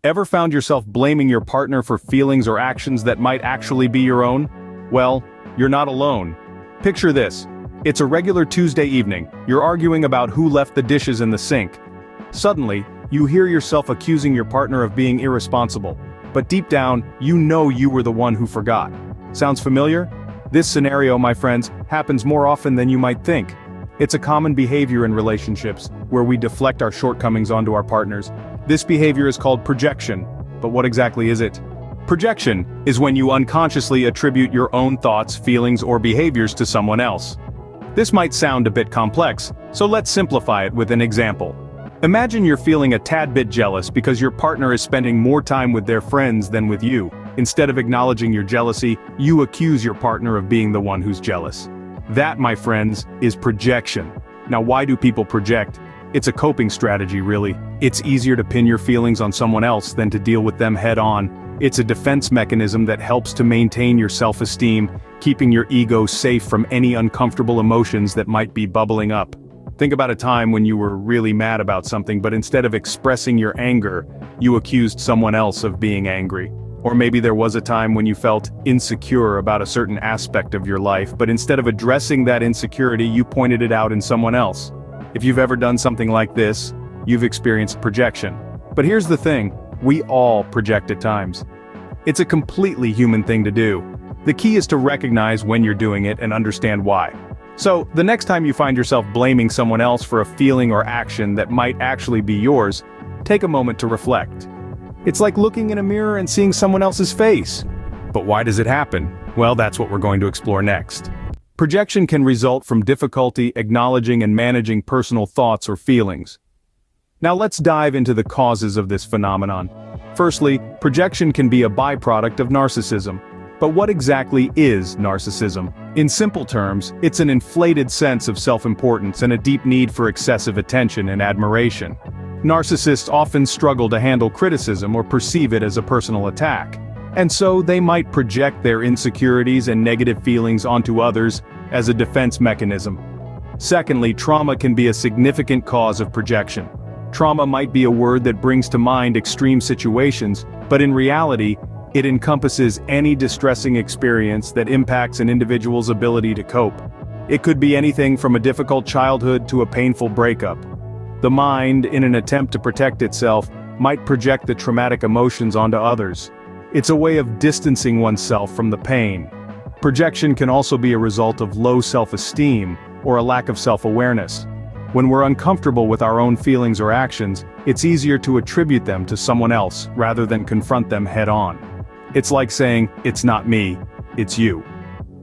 Ever found yourself blaming your partner for feelings or actions that might actually be your own? Well, you're not alone. Picture this. It's a regular Tuesday evening. You're arguing about who left the dishes in the sink. Suddenly, you hear yourself accusing your partner of being irresponsible. But deep down, you know you were the one who forgot. Sounds familiar? This scenario, my friends, happens more often than you might think. It's a common behavior in relationships, where we deflect our shortcomings onto our partners. This behavior is called projection. But what exactly is it? Projection is when you unconsciously attribute your own thoughts, feelings, or behaviors to someone else. This might sound a bit complex, so let's simplify it with an example. Imagine you're feeling a tad bit jealous because your partner is spending more time with their friends than with you. Instead of acknowledging your jealousy, you accuse your partner of being the one who's jealous. That, my friends, is projection. Now, why do people project? It's a coping strategy, really. It's easier to pin your feelings on someone else than to deal with them head-on. It's a defense mechanism that helps to maintain your self-esteem, keeping your ego safe from any uncomfortable emotions that might be bubbling up. Think about a time when you were really mad about something, but instead of expressing your anger, you accused someone else of being angry. Or maybe there was a time when you felt insecure about a certain aspect of your life, but instead of addressing that insecurity, you pointed it out in someone else. If you've ever done something like this, you've experienced projection. But here's the thing, we all project at times. It's a completely human thing to do. The key is to recognize when you're doing it and understand why. So, the next time you find yourself blaming someone else for a feeling or action that might actually be yours, take a moment to reflect. It's like looking in a mirror and seeing someone else's face. But why does it happen? Well, that's what we're going to explore next. Projection can result from difficulty acknowledging and managing personal thoughts or feelings. Now let's dive into the causes of this phenomenon. Firstly, projection can be a byproduct of narcissism. But what exactly is narcissism? In simple terms, it's an inflated sense of self-importance and a deep need for excessive attention and admiration. Narcissists often struggle to handle criticism or perceive it as a personal attack. And so they might project their insecurities and negative feelings onto others as a defense mechanism. Secondly, trauma can be a significant cause of projection. Trauma might be a word that brings to mind extreme situations, but in reality, it encompasses any distressing experience that impacts an individual's ability to cope. It could be anything from a difficult childhood to a painful breakup. The mind, in an attempt to protect itself, might project the traumatic emotions onto others. It's a way of distancing oneself from the pain. Projection can also be a result of low self-esteem or a lack of self-awareness. When we're uncomfortable with our own feelings or actions, it's easier to attribute them to someone else rather than confront them head-on. It's like saying, "It's not me, it's you."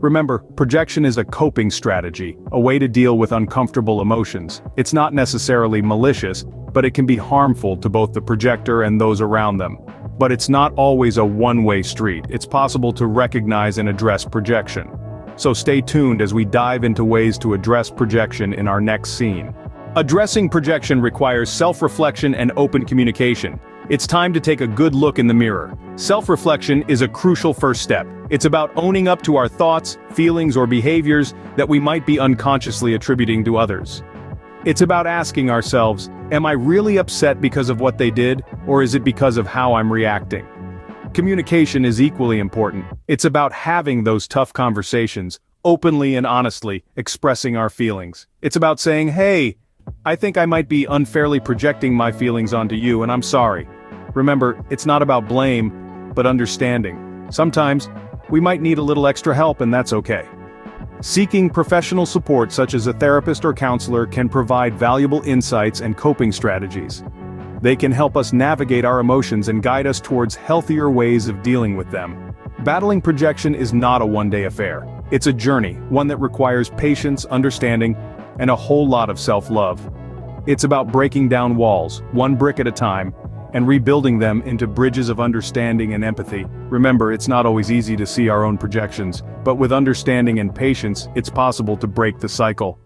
Remember, projection is a coping strategy, a way to deal with uncomfortable emotions. It's not necessarily malicious, but it can be harmful to both the projector and those around them. But it's not always a one-way street. It's possible to recognize and address projection. So stay tuned as we dive into ways to address projection in our next scene. Addressing projection requires self-reflection and open communication. It's time to take a good look in the mirror. Self-reflection is a crucial first step. It's about owning up to our thoughts, feelings, or behaviors that we might be unconsciously attributing to others. It's about asking ourselves, am I really upset because of what they did, or is it because of how I'm reacting? Communication is equally important. It's about having those tough conversations, openly and honestly, expressing our feelings. It's about saying, hey, I think I might be unfairly projecting my feelings onto you, and I'm sorry. Remember, it's not about blame, but understanding. Sometimes, we might need a little extra help, and that's okay. Seeking professional support such as a therapist or counselor can provide valuable insights and coping strategies. They can help us navigate our emotions and guide us towards healthier ways of dealing with them. Battling projection is not a one-day affair. It's a journey, one that requires patience, understanding, and a whole lot of self-love. It's about breaking down walls, one brick at a time, and rebuilding them into bridges of understanding and empathy. Remember, it's not always easy to see our own projections, but with understanding and patience, it's possible to break the cycle.